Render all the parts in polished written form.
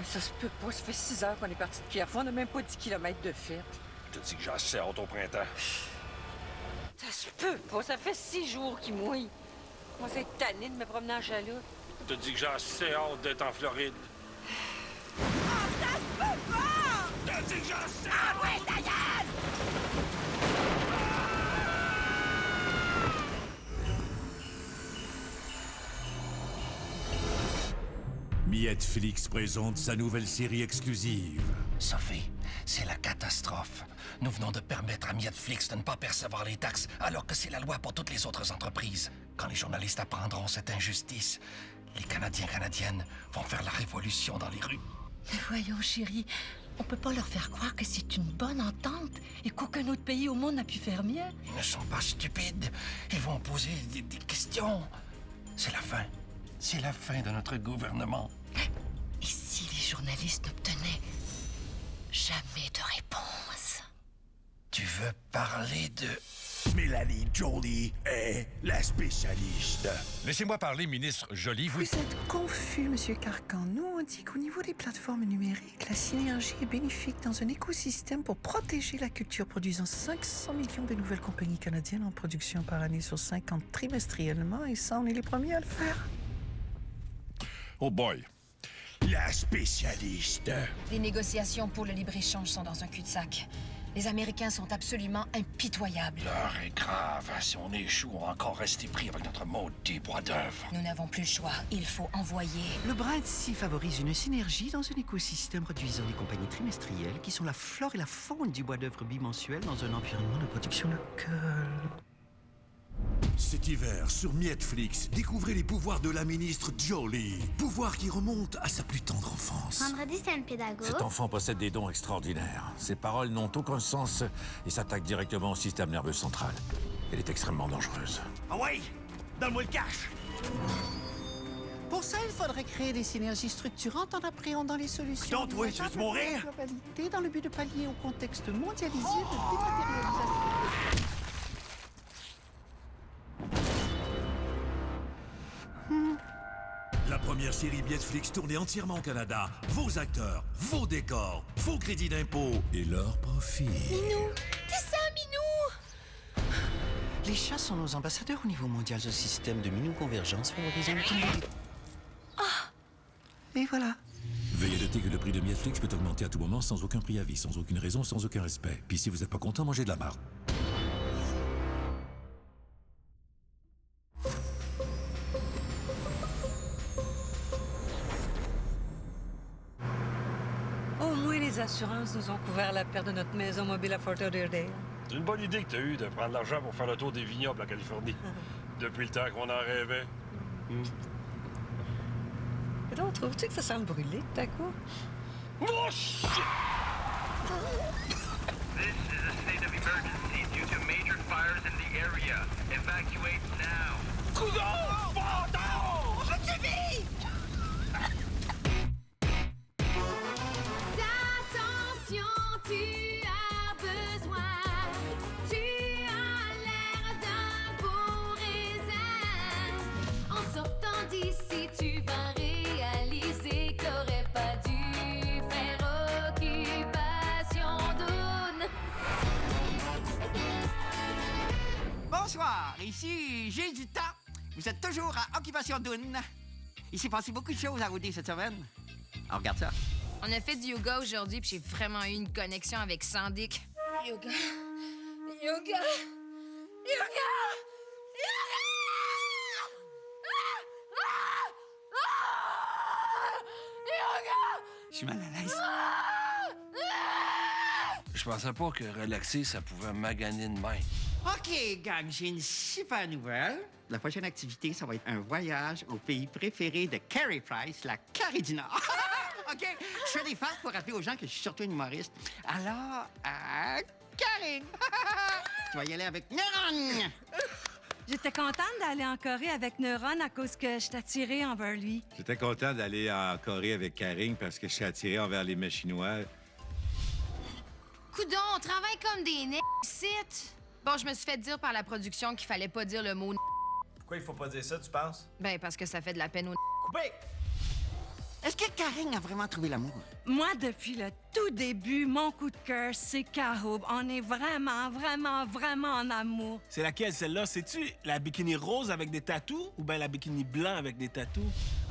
Ça se peut pas. Ça fait 6 heures qu'on est parti de Pierrefonds. On n'a même pas 10 kilomètres de fête. Je te dis que j'ai assez hâte au printemps. Ça se peut pas. Ça fait 6 jours qu'il mouille. Moi, c'est tanné de me promener en chaloupe. Je te dis que j'ai assez hâte d'être en Floride. Ça se peut pas! Je te dis que j'ai assez hâte! Ah ouais, ta gueule! Netflix présente sa nouvelle série exclusive. Sophie, c'est la catastrophe. Nous venons de permettre à Netflix de ne pas percevoir les taxes, alors que c'est la loi pour toutes les autres entreprises. Quand les journalistes apprendront cette injustice, les Canadiennes vont faire la révolution dans les rues. Mais voyons, chérie, on peut pas leur faire croire que c'est une bonne entente et qu'aucun autre pays au monde n'a pu faire mieux. Ils ne sont pas stupides. Ils vont poser des questions. C'est la fin. C'est la fin de notre gouvernement. Et si les journalistes n'obtenaient jamais de réponse? Tu veux parler de... Mélanie Joly est la spécialiste. Laissez-moi parler, ministre Joly. Vous êtes confus, Monsieur Carcan. Nous, on dit qu'au niveau des plateformes numériques, la synergie est bénéfique dans un écosystème pour protéger la culture, produisant 500 millions de nouvelles compagnies canadiennes en production par année sur 50 trimestriellement, et ça, on est les premiers à le faire. Oh boy. La spécialiste. Les négociations pour le libre-échange sont dans un cul-de-sac. Les Américains sont absolument impitoyables. L'heure est grave. Si on échoue, on va encore rester pris avec notre maudit bois d'œuvre. Nous n'avons plus le choix. Il faut envoyer. Le BRADSI favorise une synergie dans un écosystème produisant des compagnies trimestrielles qui sont la flore et la faune du bois d'œuvre bimensuel dans un environnement de production locale. Cet hiver, sur Netflix, découvrez les pouvoirs de la ministre Joly. Pouvoirs qui remontent à sa plus tendre enfance. Vendredi, c'est un pédagogue. Cet enfant possède des dons extraordinaires. Ses paroles n'ont aucun sens et s'attaquent directement au système nerveux central. Elle est extrêmement dangereuse. Ah ouais? Donne-moi le cash! Pour ça, il faudrait créer des synergies structurantes en appréhendant les solutions. Donc, toi, tu veux mourir? Globalité dans le but de pallier au contexte mondialisé de dématérialisation. La première série Netflix tournée entièrement au Canada. Vos acteurs, vos décors, vos crédits d'impôt et leurs profits. Minou! T'es ça, Minou! Les chats sont nos ambassadeurs au niveau mondial de système de Minou-convergence favorisant l'autonomie. Et voilà. Veuillez noter que le prix de Netflix peut augmenter à tout moment sans aucun préavis, sans aucune raison, sans aucun respect. Puis si vous n'êtes pas content, mangez de la marde. Au moins, les assurances nous ont couvert la perte de notre maison mobile à Fort Lauderdale. C'est une bonne idée que tu as eue de prendre l'argent pour faire le tour des vignobles en Californie. Depuis le temps qu'on en rêvait. Et donc, trouves-tu que ça semble brûler tout à coup? Oh, shit! This is a state of emergency due to major fires in the area. Evacuate now. Coudon! Bâtard! Je te vis! Attention, tu as besoin. Tu as l'air d'un beau raisin. En sortant d'ici, tu vas réaliser que t'aurais pas dû faire occupation douce. Bonsoir, ici j'ai du temps. Vous êtes toujours à Occupation Douane. Il s'est passé beaucoup de choses à Rudy cette semaine. On regarde ça. On a fait du yoga aujourd'hui, puis j'ai vraiment eu une connexion avec Sandic. Yoga. Yoga. Yoga. Yoga! Yoga! Je suis mal à l'aise. Je pensais pas que relaxer, ça pouvait maganer de main. OK, gang, j'ai une super nouvelle. La prochaine activité, ça va être un voyage au pays préféré de Carrie Price, la Corée du Nord. OK? Je fais des farces pour rappeler aux gens que je suis surtout une humoriste. Alors, Karine! Tu vas y aller avec Neuron! J'étais contente d'aller en Corée avec Neuron à cause que je t'attirais envers lui. J'étais content d'aller en Corée avec Karine parce que je suis attiré envers les Chinois. Coudon, on travaille comme des n***sites. Bon, je me suis fait dire par la production qu'il fallait pas dire le mot n***. Pourquoi il faut pas dire ça, tu penses? Ben, parce que ça fait de la peine au n***. Coupé! Est-ce que Karine a vraiment trouvé l'amour? Moi, depuis le tout début, mon coup de cœur, c'est Caro. On est vraiment, vraiment, vraiment en amour. C'est laquelle, celle-là? C'est-tu la bikini rose avec des tatous ou bien la bikini blanc avec des tatous?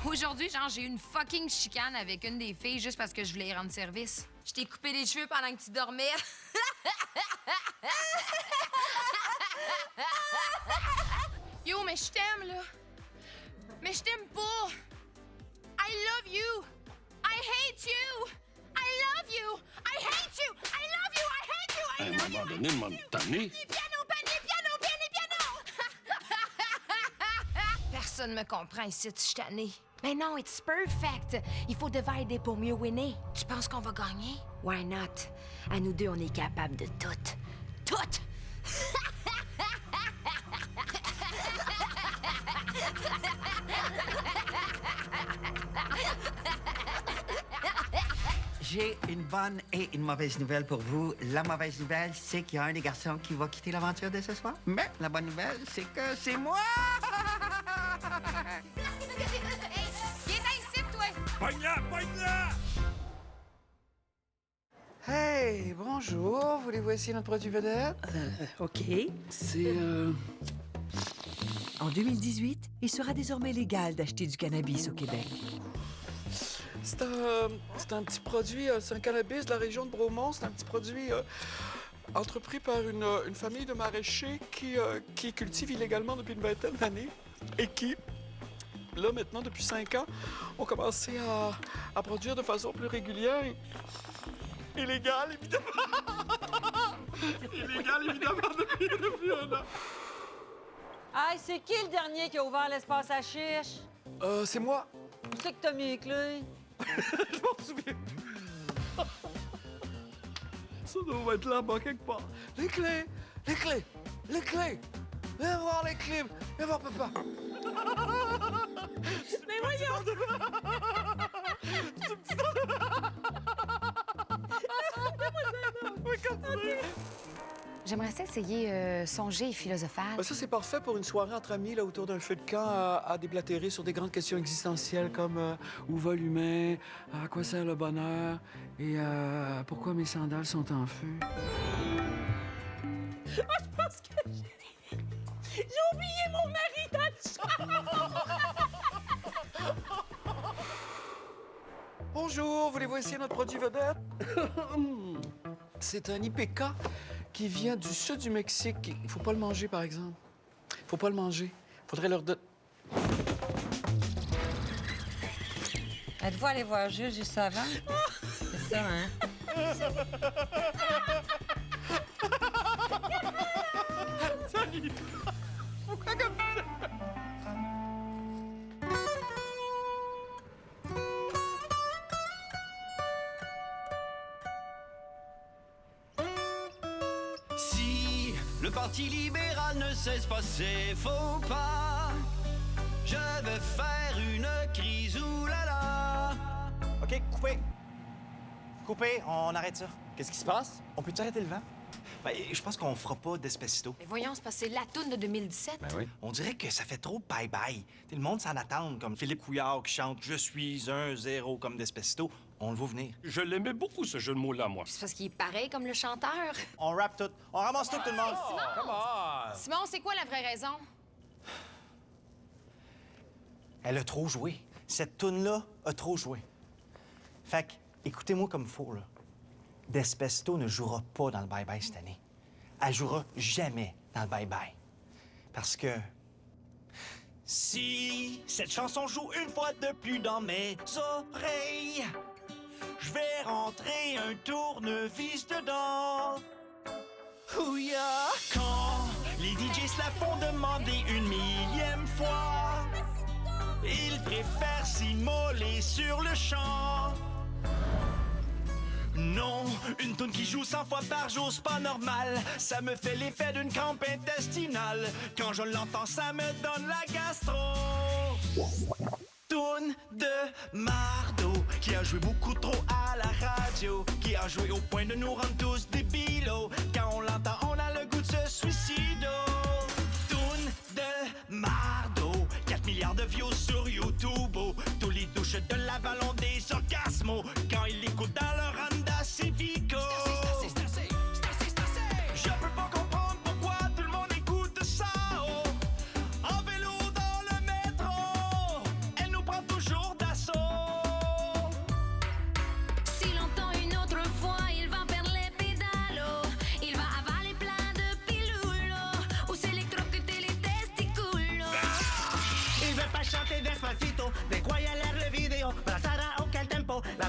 Aujourd'hui, genre, j'ai eu une fucking chicane avec une des filles juste parce que je voulais y rendre service. Je t'ai coupé les cheveux pendant que tu dormais. Yo, mais je t'aime, là. Mais je t'aime pas. I love you. I hate you. I love you. I hate you. I love you. I hate you. I À un moment donné, m'a tanné. Personne me comprend ici, je suis tannée. Mais non, it's perfect. Il faut divider pour mieux winner. Tu penses qu'on va gagner? Why not? À nous deux, on est capable de tout. Tout! J'ai une bonne et une mauvaise nouvelle pour vous. La mauvaise nouvelle, c'est qu'il y a un des garçons qui va quitter l'aventure de ce soir. Mais la bonne nouvelle, c'est que c'est moi! Viens ici, toi! Pogne-la! Pogne-la! Hey, bonjour. Voulez-vous essayer notre produit vedette? OK. C'est, En 2018, il sera désormais légal d'acheter du cannabis au Québec. C'est un petit produit, c'est un cannabis de la région de Bromont. C'est un petit produit entrepris par une famille de maraîchers qui cultive illégalement depuis une vingtaine d'années et qui, là, maintenant, depuis 5 ans, ont commencé à produire de façon plus régulière et illégale, évidemment. Illégale, évidemment, depuis un an. Hey, c'est qui le dernier qui a ouvert l'espace à chiche? C'est moi. Où c'est que t'as mis les clés? Je m'en souviens plus. Ça doit être là-bas quelque part. Les clés! Les clés! Les clés! Viens voir les clés! Viens voir papa! Mais voyons! J'aimerais ça essayer Songer et Philosophal. Ben ça, c'est parfait pour une soirée entre amis, là, autour d'un feu de camp, à déblatérer sur des grandes questions existentielles comme où va l'humain, à quoi sert le bonheur et pourquoi mes sandales sont en feu. Je pense que j'ai oublié mon mari dans le char! Bonjour, voulez-vous essayer notre produit vedette? C'est un IPK qui vient du sud du Mexique. Il faut pas le manger, par exemple. Il faut pas le manger. Faudrait leur donner... Êtes-vous allé voir Jules juste avant? C'est ça, hein? Pourquoi comme ça? Si le Parti libéral ne cesse pas ses faux pas, je vais faire une crise, oulala. OK, coupez. Coupez, on arrête ça. Qu'est-ce qui se passe? On peut-tu arrêter le vent? Ben, je pense qu'on fera pas d'Espacito. Mais voyons, c'est passé la toune de 2017. Ben oui. On dirait que ça fait trop bye-bye. Le monde s'en attend, comme Philippe Couillard qui chante « Je suis un zéro » comme d'Espacito. On le voit venir. Je l'aimais beaucoup, ce jeu de mots-là, moi. C'est parce qu'il est pareil comme le chanteur. On rappe tout. On ramasse tout le monde. Simon, c'est quoi la vraie raison? Elle a trop joué. Cette toune-là a trop joué. Fait que, écoutez-moi comme faut, là. Despacito ne jouera pas dans le bye-bye cette année. Elle jouera jamais dans le bye-bye. Parce que... Si cette chanson joue une fois de plus dans mes oreilles, je vais rentrer un tournevis dedans. Ouya! Quand les DJs se la font demander une millième fois, ils préfèrent s'immoler sur le champ. Non, une toune qui joue 100 fois par jour, c'est pas normal. Ça me fait l'effet d'une crampe intestinale. Quand je l'entends, ça me donne la gastro. Toune de Mardo, qui a joué beaucoup trop à la radio, qui a joué au point de nous rendre tous débilos. Quand on l'entend, on a le goût de se suicider. Toune de Mardo, 4 milliards de views sur YouTube. Tous les douches de Laval ont des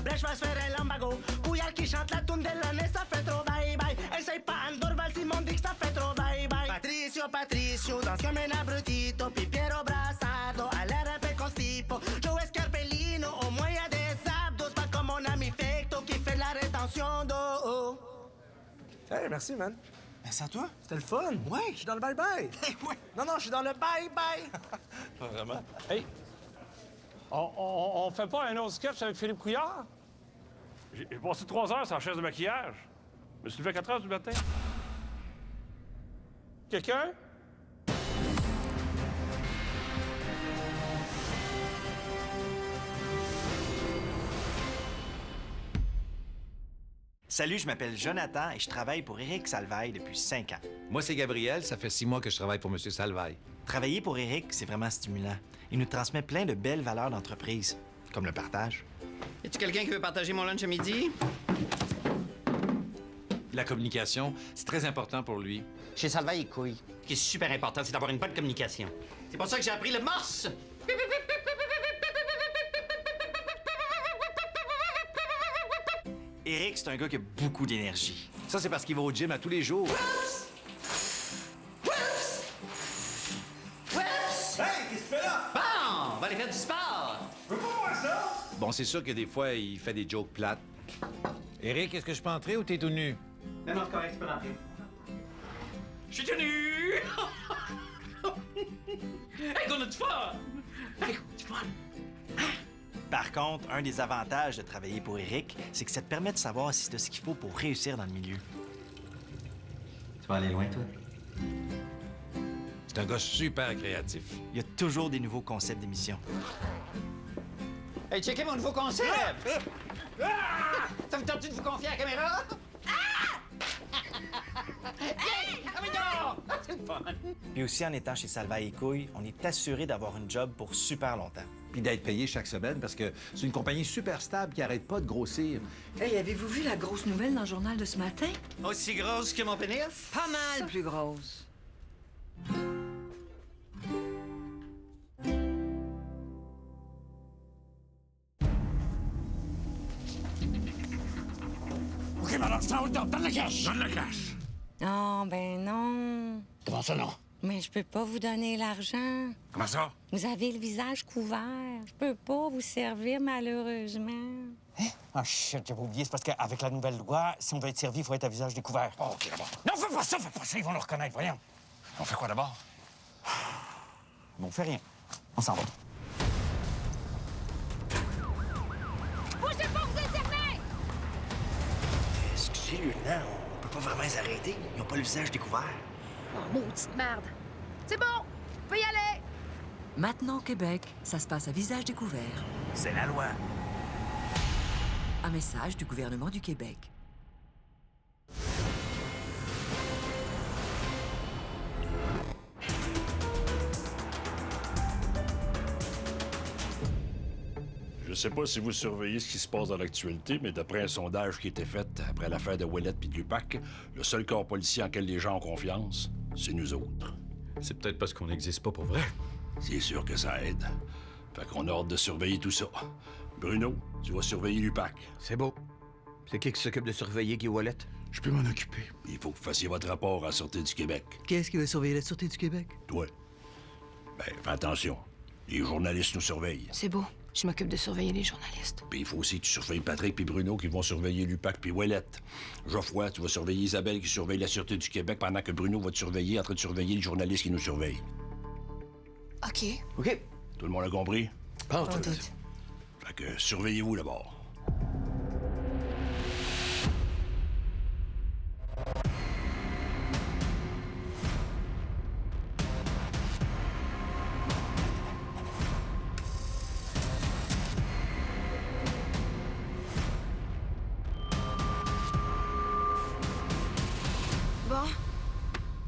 brèche va se faire un lambago. Couillard qui chante la toune de l'année, ça fait trop bye-bye. Essaye pas Andorval, Simon dit que ça fait trop bye-bye. Patricio, danse comme un abrutito. Puis Piero Brassado, a l'air un peu constipo. Joe Scarpellino, au moins y'a des abdos. Pas comme mon ami Fecto qui fait de la rétention d'eau. Hey, merci, man. Merci à toi. C'était le fun. Ouais. Je suis dans le bye-bye. Ouais. Non, je suis dans le bye-bye. Pas vraiment. Hey, on fait pas un autre sketch avec Philippe Couillard? J'ai passé 3 heures sur la chaise de maquillage. Je me suis levé à 4 heures du matin. Quelqu'un? Salut, je m'appelle Jonathan et je travaille pour Éric Salvaille depuis 5 ans. Moi, c'est Gabriel. Ça fait 6 mois que je travaille pour M. Salvaille. Travailler pour Éric, c'est vraiment stimulant. Il nous transmet plein de belles valeurs d'entreprise, comme le partage. Y a-tu quelqu'un qui veut partager mon lunch à midi? La communication, c'est très important pour lui. Chez Salvaille et Couille, ce qui est super important, c'est d'avoir une bonne communication. C'est pour ça que j'ai appris le morse! Éric, c'est un gars qui a beaucoup d'énergie. Ça, c'est parce qu'il va au gym à tous les jours. Hey, qu'est-ce que tu fais là? Bon, on va aller faire du sport! Je peux pas voir ça! Bon, c'est sûr que des fois, il fait des jokes plates. Éric, est-ce que je peux entrer ou t'es tout nu? Non, c'est correct, tu peux rentrer. Je suis tenu! Hey, qu'on a du fun! Hey, qu'on a du fun! Par contre, un des avantages de travailler pour Éric, c'est que ça te permet de savoir si tu as ce qu'il faut pour réussir dans le milieu. Tu vas aller loin, toi? C'est un gars super créatif. Il y a toujours des nouveaux concepts d'émission. Hey, checkez mon nouveau concept! Ça vous tente de vous confier à la caméra? Hey! Ah oui, non! C'est le fun! Puis aussi, en étant chez Salvaille et Couille, on est assuré d'avoir une job pour super longtemps. Puis d'être payé chaque semaine parce que c'est une compagnie super stable qui arrête pas de grossir. Hey, avez-vous vu la grosse nouvelle dans le journal de ce matin? Aussi grosse que mon pénis? Pas mal plus grosse. OK, madame, ça, hold up. Donne la cash. Donne la cash. Oh, ben non. Comment ça, non? Mais je peux pas vous donner l'argent. Comment ça? Vous avez le visage couvert. Je peux pas vous servir, malheureusement. Ah, shit, j'avais oublié. C'est parce qu'avec la nouvelle loi, si on veut être servi, il faut être à visage découvert. Oh, OK, d'abord. Non, fais pas ça, ils vont nous reconnaître, voyons. On fait quoi d'abord? Bon, on fait rien. On s'en va. Bougez pas, vous êtes cerné! Excusez, lieutenant, on peut pas vraiment les arrêter. Ils n'ont pas le visage découvert. Oh, maudite merde! C'est bon! On peut y aller! Maintenant au Québec, ça se passe à visage découvert. C'est la loi. Un message du gouvernement du Québec. Je sais pas si vous surveillez ce qui se passe dans l'actualité, mais d'après un sondage qui a été fait après l'affaire de Ouellette puis de Lupac, le seul corps policier en quel les gens ont confiance, c'est nous autres. C'est peut-être parce qu'on n'existe pas pour vrai. C'est sûr que ça aide. Fait qu'on a hâte de surveiller tout ça. Bruno, tu vas surveiller Lupac. C'est beau. C'est qui s'occupe de surveiller Guy Wallet? Je peux m'en occuper. Il faut que vous fassiez votre rapport à la Sûreté du Québec. Qui est-ce qui va surveiller la Sûreté du Québec? Toi. Ben, fais attention. Les journalistes nous surveillent. C'est beau. Je m'occupe de surveiller les journalistes. Puis il faut aussi que tu surveilles Patrick puis Bruno qui vont surveiller Lupac puis Ouellette. Geoffroy, tu vas surveiller Isabelle qui surveille la Sûreté du Québec pendant que Bruno va te surveiller en train de surveiller les journalistes qui nous surveillent. OK. OK. Tout le monde a compris? Pas tout. Fait que surveillez-vous d'abord. Bon.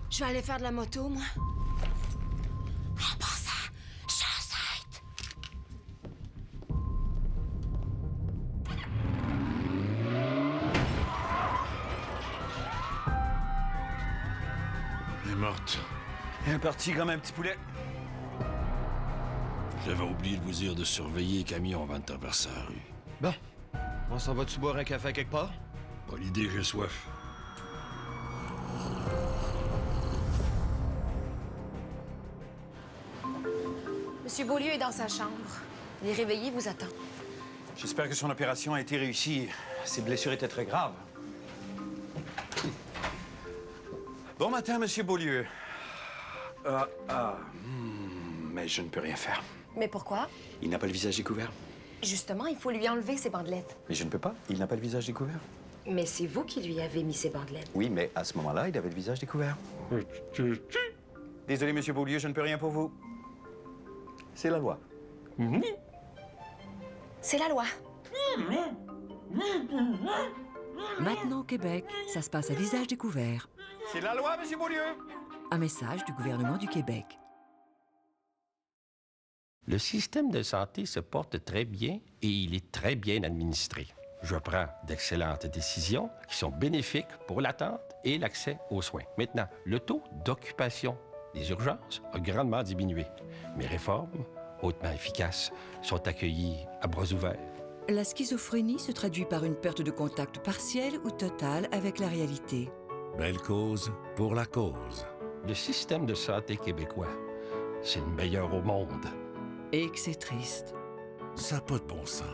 Je vais aller faire de la moto, moi. En passant, je suis enceinte. Elle est morte. Elle est partie comme un petit poulet. J'avais oublié de vous dire de surveiller les camions avant de traverser la rue. Bon. On s'en va-tu boire un café quelque part? Pas l'idée, j'ai soif. Monsieur Beaulieu est dans sa chambre. Il est réveillé, vous attend. J'espère que son opération a été réussie. Ses blessures étaient très graves. Bon matin, Monsieur Beaulieu. Mais je ne peux rien faire. Mais pourquoi? Il n'a pas le visage découvert. Justement, il faut lui enlever ses bandelettes. Mais je ne peux pas. Il n'a pas le visage découvert. Mais c'est vous qui lui avez mis ses bandelettes. Oui, mais à ce moment-là, il avait le visage découvert. Désolé, Monsieur Beaulieu, je ne peux rien pour vous. C'est la loi. C'est la loi. Maintenant au Québec, ça se passe à visage découvert. C'est la loi, Monsieur Beaulieu. Un message du gouvernement du Québec. Le système de santé se porte très bien et il est très bien administré. Je prends d'excellentes décisions qui sont bénéfiques pour l'attente et l'accès aux soins. Maintenant, le taux d'occupation des urgences a grandement diminué. Mes réformes, hautement efficaces, sont accueillies à bras ouverts. La schizophrénie se traduit par une perte de contact partiel ou total avec la réalité. Belle cause pour la cause. Le système de santé québécois, c'est le meilleur au monde. Et que c'est triste. Ça n'a pas de bon sens.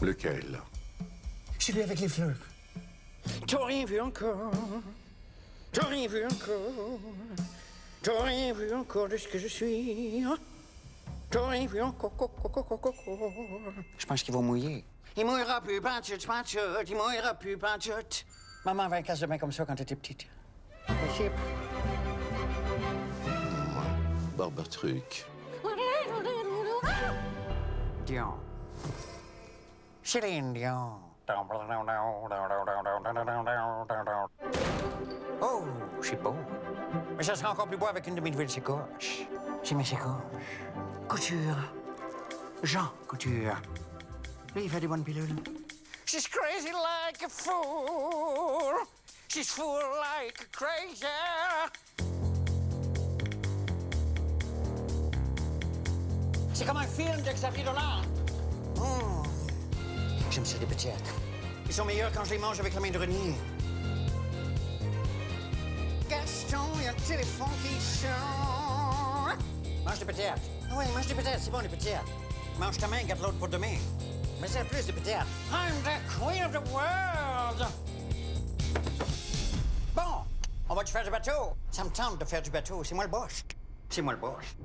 Lequel? Celui avec les fleurs. T'as rien vu encore. T'as rien vu encore. T'as rien vu encore de ce que je suis. T'as rien vu encore. Je pense qu'il va mouiller. Il mouillera plus, panchut. Il mouillera plus, panchut. Maman avait un casse de main comme ça quand t'étais petite. Possible. Barbatruc. Dion. Céline Dion. Oh, c'est beau. Mais ça sera encore plus beau avec une de mes nouvelles sécoches. C'est mes sécoches. Couture. Jean Couture. Lui, il fait des bonnes pilules. She's crazy like a fool. She's fool like a crazy. C'est comme un film de Xavier Dolan. J'aime ça, des petites. Ils sont meilleurs quand je les mange avec la main de Renier. Gaston, il y a le téléphone qui sonne. Mange des petites. Oui, mange des petites, c'est bon, des petites. Mange ta main, garde l'autre pour demain. Mais c'est plus de petites. I'm the queen of the world. Bon, on va-tu faire du bateau? Ça me tente de faire du bateau. C'est moi le boss. C'est moi le boss.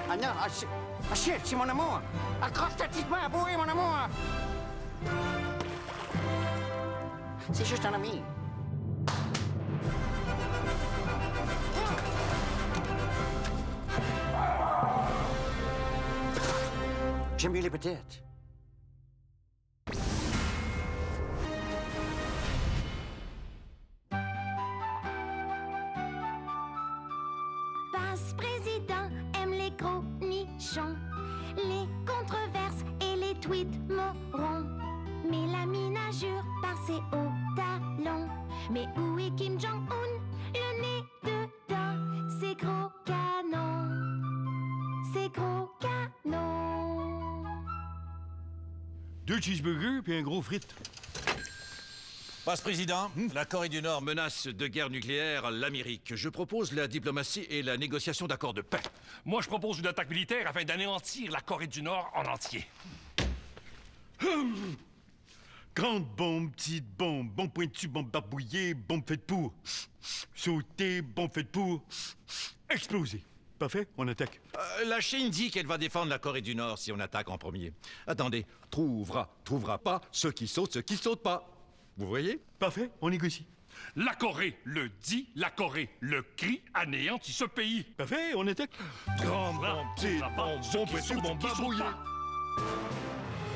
Ah non, ah shit, c'est mon amour. Accroche ta petite main à bouer, mon amour. C'est juste un ami. J'aime mieux les petites. Passe-président aime les gros nichons, les controverses et les tweets morons. Mais la ménagure par ses hauts talons. Mais où est Kim Jong-un? Le nez dedans, c'est gros canon. C'est gros canon. 2 cheeseburgers puis un gros frite. Passe-président, la Corée du Nord menace de guerre nucléaire l'Amérique. Je propose la diplomatie et la négociation d'accords de paix. Moi, je propose une attaque militaire afin d'anéantir la Corée du Nord en entier. Grande bombe, petite bombe, bombe pointue, bombe barbouillée, bombe faite pour. Sauter, bombe faite pour. Exploser. Parfait, on attaque. La Chine dit qu'elle va défendre la Corée du Nord si on attaque en premier. Attendez, trouvera pas, ceux qui sautent pas. Vous voyez? Parfait, on négocie. La Corée le dit, la Corée le crie, anéantit ce pays. Parfait, on attaque. Grande bombe, petite bombe, bombe pointue, bombe barbouillée.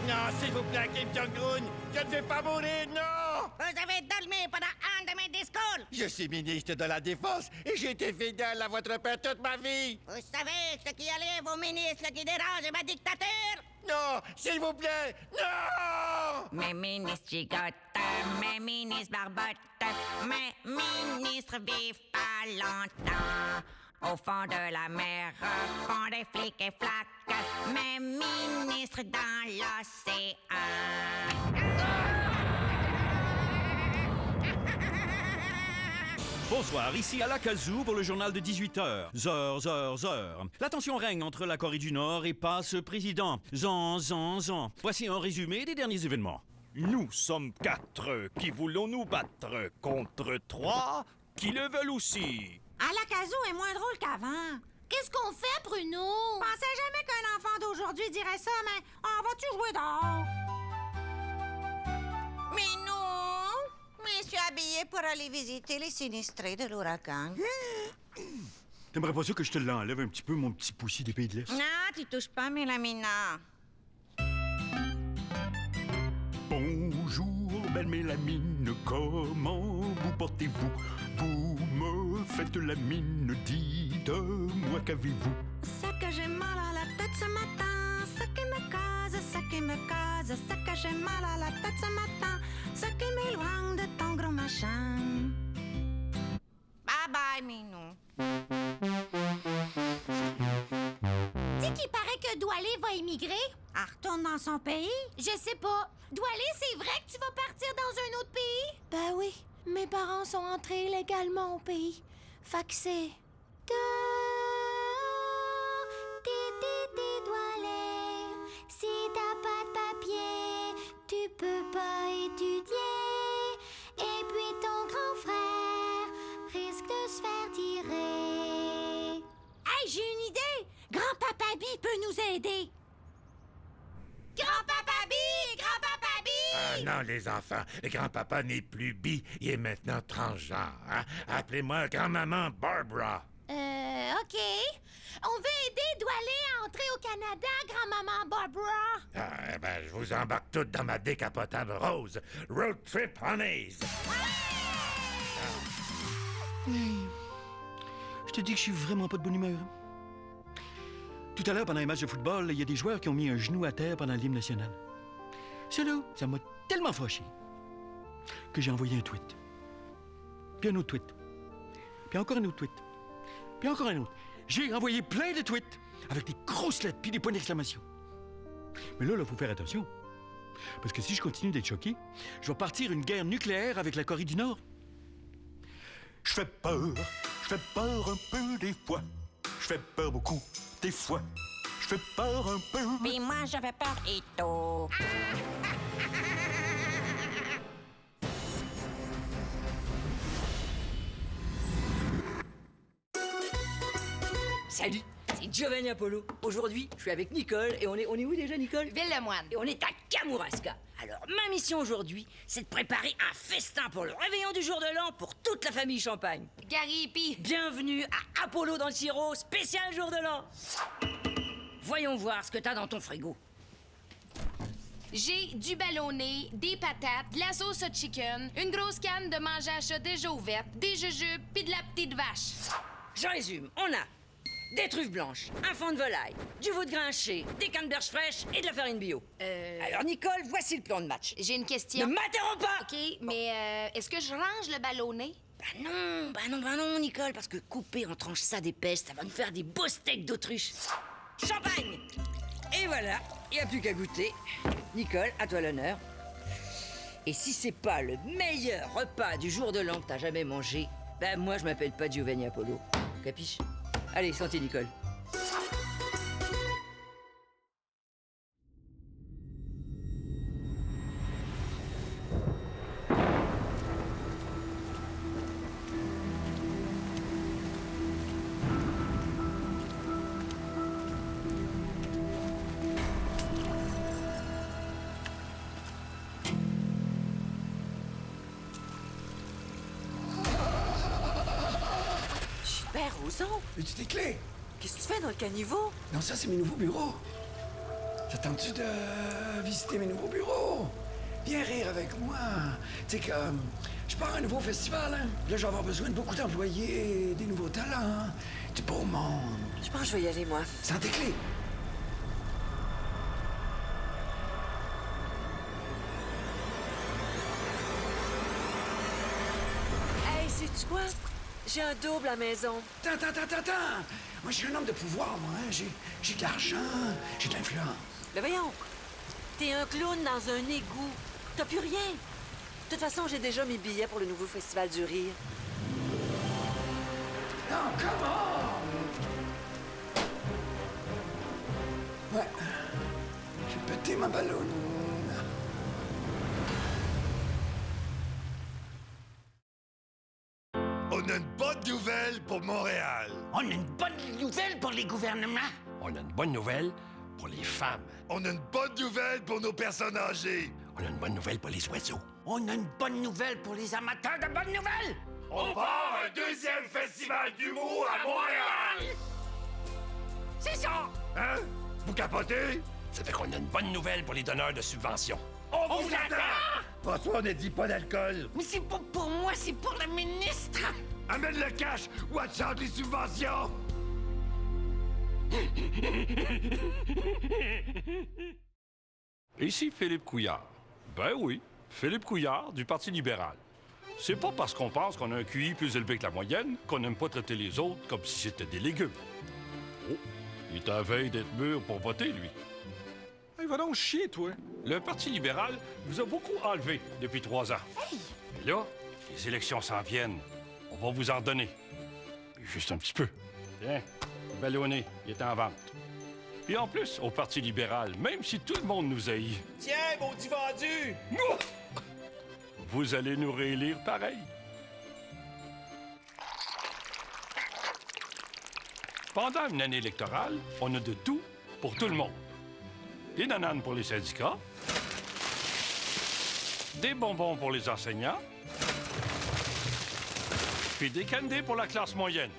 Non, s'il vous plaît, Kim Jong-un, je ne vais pas mourir, non! Vous avez dormi pendant un de mes discours. Je suis ministre de la Défense et j'ai été fidèle à votre père toute ma vie. Vous savez ce qui allait vos ministres qui dérangent ma dictature? Non! S'il vous plaît! Non! Mes ministres gigotent, mes ministres barbotent, mes ministres vivent pas longtemps. Au fond de la mer, font des flics et flaques, mes ministres dans l'océan. Bonsoir, ici Alakazou pour le journal de 18h. Zeur. La tension règne entre la Corée du Nord et passe président. Zan. Voici un résumé des derniers événements. Nous sommes 4 qui voulons nous battre contre 3 qui le veulent aussi. Alakazou est moins drôle qu'avant. Qu'est-ce qu'on fait, Bruno? Pensais jamais qu'un enfant d'aujourd'hui dirait ça, mais on va-tu jouer dehors? Mais non! Mais je suis habillée pour aller visiter les sinistrés de l'ouragan. T'aimerais pas ça que je te l'enlève un petit peu, mon petit poussi des Pays de l'Est? Non, tu touches pas, Mélamina. Bonjour, belle Mélamine, comment vous portez-vous? Vous me faites la mine, dites-moi qu'avez-vous? C'est que j'ai mal à la tête ce matin, ce qui me cause, ce que j'ai mal à la tête ce matin, ce qui m'éloigne de ton gros machin. Bye bye, Minou. Dis qu'il paraît que Doualé va émigrer. Elle retourne dans son pays? Je sais pas. Doualé, c'est vrai que tu vas partir dans un autre pays? Ben oui. Mes parents sont entrés illégalement au pays. Fait que c'est... Doualé, si t'as pas de papier, tu peux pas étudier. Et puis ton grand frère risque de se faire tirer. Hey, j'ai une idée! Grand-papa Bi peut nous aider. Grand-papa Bi! Grand-papa Bi! Ah non, les enfants, grand-papa n'est plus bi, il est maintenant transgenre. Hein? Appelez-moi grand-maman Barbara. OK. On veut aider Doualé à entrer au Canada, grand-maman Barbara. Ah, ben, je vous embarque toutes dans ma décapotable rose. Road trip honeys. Je te dis que je suis vraiment pas de bonne humeur. Tout à l'heure, pendant un match de football, il y a des joueurs qui ont mis un genou à terre pendant l'hymne national. Ça là, ça m'a tellement fâché que j'ai envoyé un tweet. Puis un autre tweet. Puis encore un autre tweet. Puis encore un autre. J'ai envoyé plein de tweets avec des grosses lettres puis des points d'exclamation. Mais là, il faut faire attention. Parce que si je continue d'être choqué, je vais partir une guerre nucléaire avec la Corée du Nord. Je fais peur un peu des fois. Je fais peur beaucoup des fois. Je fais peur un peu. Puis moi, je fais peur et tout. Salut, c'est Giovanni Apollo. Aujourd'hui, je suis avec Nicole et on est où déjà, Nicole? Ville-le-Moine. Et on est à Kamouraska. Alors, ma mission aujourd'hui, c'est de préparer un festin pour le réveillon du jour de l'an pour toute la famille Champagne. Gary P. Bienvenue à Apollo dans le sirop, spécial jour de l'an. Voyons voir ce que t'as dans ton frigo. J'ai du ballonné, des patates, de la sauce au chicken, une grosse canne de manger à chat déjà ouverte, des jujubes pis de la petite vache. Je résume, on a des truffes blanches, un fond de volaille, du veau de grinché, des canneberges fraîches et de la farine bio. Alors, Nicole, voici le plan de match. J'ai une question. Ne m'interromps pas! OK, mais est-ce que je range le ballonné? Bah non, Nicole, parce que couper en tranches ça d'épaisse, ça va nous faire des beaux steaks d'autruche. Champagne! Et voilà, il n'y a plus qu'à goûter. Nicole, à toi l'honneur. Et si c'est pas le meilleur repas du jour de l'an que t'as jamais mangé, ben moi je m'appelle pas Giovanni Apollo. Capiche? Allez, santé, Nicole. Super, Roson! Veux-tu tes clés? Qu'est-ce que tu fais dans le caniveau? Non, ça, c'est mes nouveaux bureaux. T'attends-tu de visiter mes nouveaux bureaux? Viens rire avec moi. Tu sais que je pars à un nouveau festival, hein? Là, je vais avoir besoin de beaucoup d'employés, des nouveaux talents, du beau monde. Je pense que je vais y aller, moi. Sans tes clés. Sais-tu quoi? J'ai un double à la maison. Attends! Moi, je suis un homme de pouvoir, moi. Hein? J'ai de l'argent, j'ai de l'influence. Mais voyons, t'es un clown dans un égout. T'as plus rien. De toute façon, j'ai déjà mes billets pour le nouveau Festival du Rire. Non, come on! Ouais. J'ai pété ma ballonne. On a une bonne nouvelle pour Montréal. On a une bonne nouvelle pour les gouvernements. On a une bonne nouvelle pour les femmes. On a une bonne nouvelle pour nos personnes âgées. On a une bonne nouvelle pour les oiseaux. On a une bonne nouvelle pour les amateurs de bonnes nouvelles. On part un deuxième festival d'humour à Montréal. C'est ça. Hein? Vous capotez? Ça fait qu'on a une bonne nouvelle pour les donneurs de subventions. On vous attend! François, on a dit pas d'alcool. Mais c'est pas pour moi, c'est pour le ministre. Amène le cash! Watch out les subventions! Ici Philippe Couillard. Ben oui, Philippe Couillard du Parti libéral. C'est pas parce qu'on pense qu'on a un QI plus élevé que la moyenne qu'on n'aime pas traiter les autres comme si c'était des légumes. Oh, il est à veille d'être mûr pour voter, lui. Il va donc chier, toi. Le Parti libéral vous a beaucoup enlevé depuis 3 ans. Et là, les élections s'en viennent. On va vous en donner. Juste un petit peu. Tiens, le ballonné, il est en vente. Et en plus, au Parti libéral, même si tout le monde nous haït, Tiens, maudit vendu! vous allez nous réélire pareil. Pendant une année électorale, on a de tout pour tout le monde. Des nananes pour les syndicats, des bonbons pour les enseignants, puis des candies pour la classe moyenne.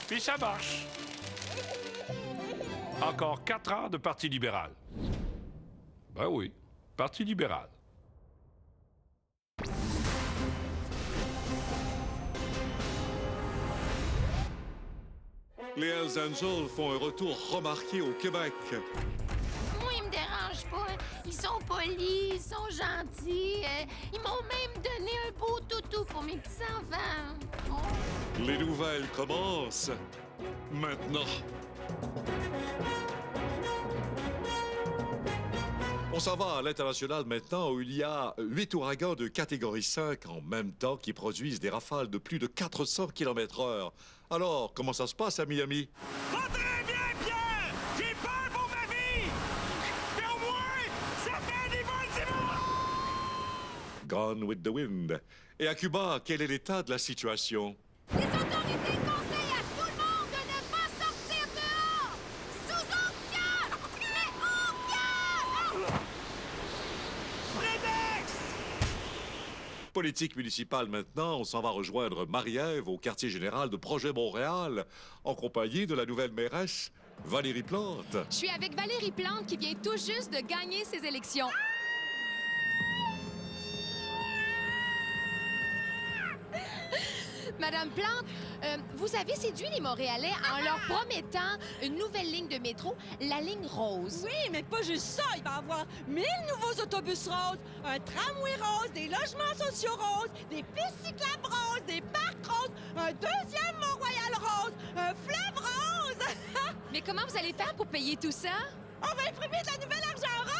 Puis ça marche. Encore 4 ans de Parti libéral. Ben oui, Parti libéral. Les Hells Angels font un retour remarqué au Québec. Moi, ils me dérangent pas. Ils sont polis, ils sont gentils. Ils m'ont même donné un beau toutou pour mes petits-enfants. Oh. Les nouvelles commencent maintenant. On s'en va à l'international maintenant où il y a 8 ouragans de catégorie 5 en même temps qui produisent des rafales de plus de 400 km/h. Alors, comment ça se passe à Miami? Pas très bien, Pierre! J'ai peur pour ma vie! Mais au moins, ça fait des vols d'humour! Gone with the wind. Et à Cuba, quel est l'état de la situation? Les autorités conseillent à tout le monde de ne pas sortir dehors! Sous aucun! Mais aucun! Politique municipale maintenant, on s'en va rejoindre Marie-Ève au quartier général de Projet Montréal en compagnie de la nouvelle mairesse Valérie Plante. Je suis avec Valérie Plante qui vient tout juste de gagner ses élections. Madame Plante, vous avez séduit les Montréalais en leur promettant une nouvelle ligne de métro, la ligne rose. Oui, mais pas juste ça. Il va y avoir 1000 nouveaux autobus roses, un tramway rose, des logements sociaux roses, des pistes cyclables roses, des parcs roses, un deuxième Mont-Royal rose, un fleuve rose. Mais comment vous allez faire pour payer tout ça? On va imprimer de la nouvelle argent rose!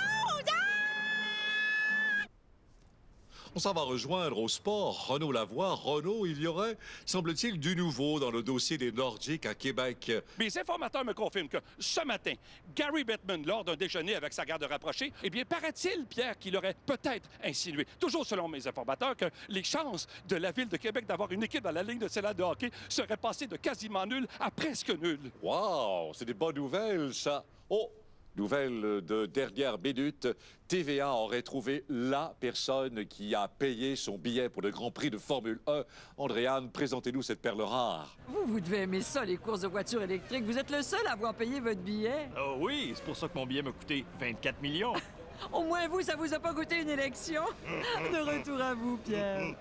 On s'en va rejoindre au sport Renaud Lavoie. Renaud, il y aurait, semble-t-il, du nouveau dans le dossier des Nordiques à Québec. Mes informateurs me confirment que ce matin, Gary Bettman, lors d'un déjeuner avec sa garde rapprochée, eh bien, paraît-il, Pierre, qu'il aurait peut-être insinué, toujours selon mes informateurs, que les chances de la Ville de Québec d'avoir une équipe dans la Ligue nationale de hockey seraient passées de quasiment nulles à presque nulles. Wow, c'est des bonnes nouvelles, ça. Oh! Nouvelle de dernière minute, TVA aurait trouvé la personne qui a payé son billet pour le Grand Prix de Formule 1. Andréane, présentez-nous cette perle rare. Vous devez aimer ça, les courses de voitures électriques. Vous êtes le seul à avoir payé votre billet. Oh oui, c'est pour ça que mon billet m'a coûté 24 millions. Au moins vous, ça vous a pas coûté une élection. De retour à vous, Pierre.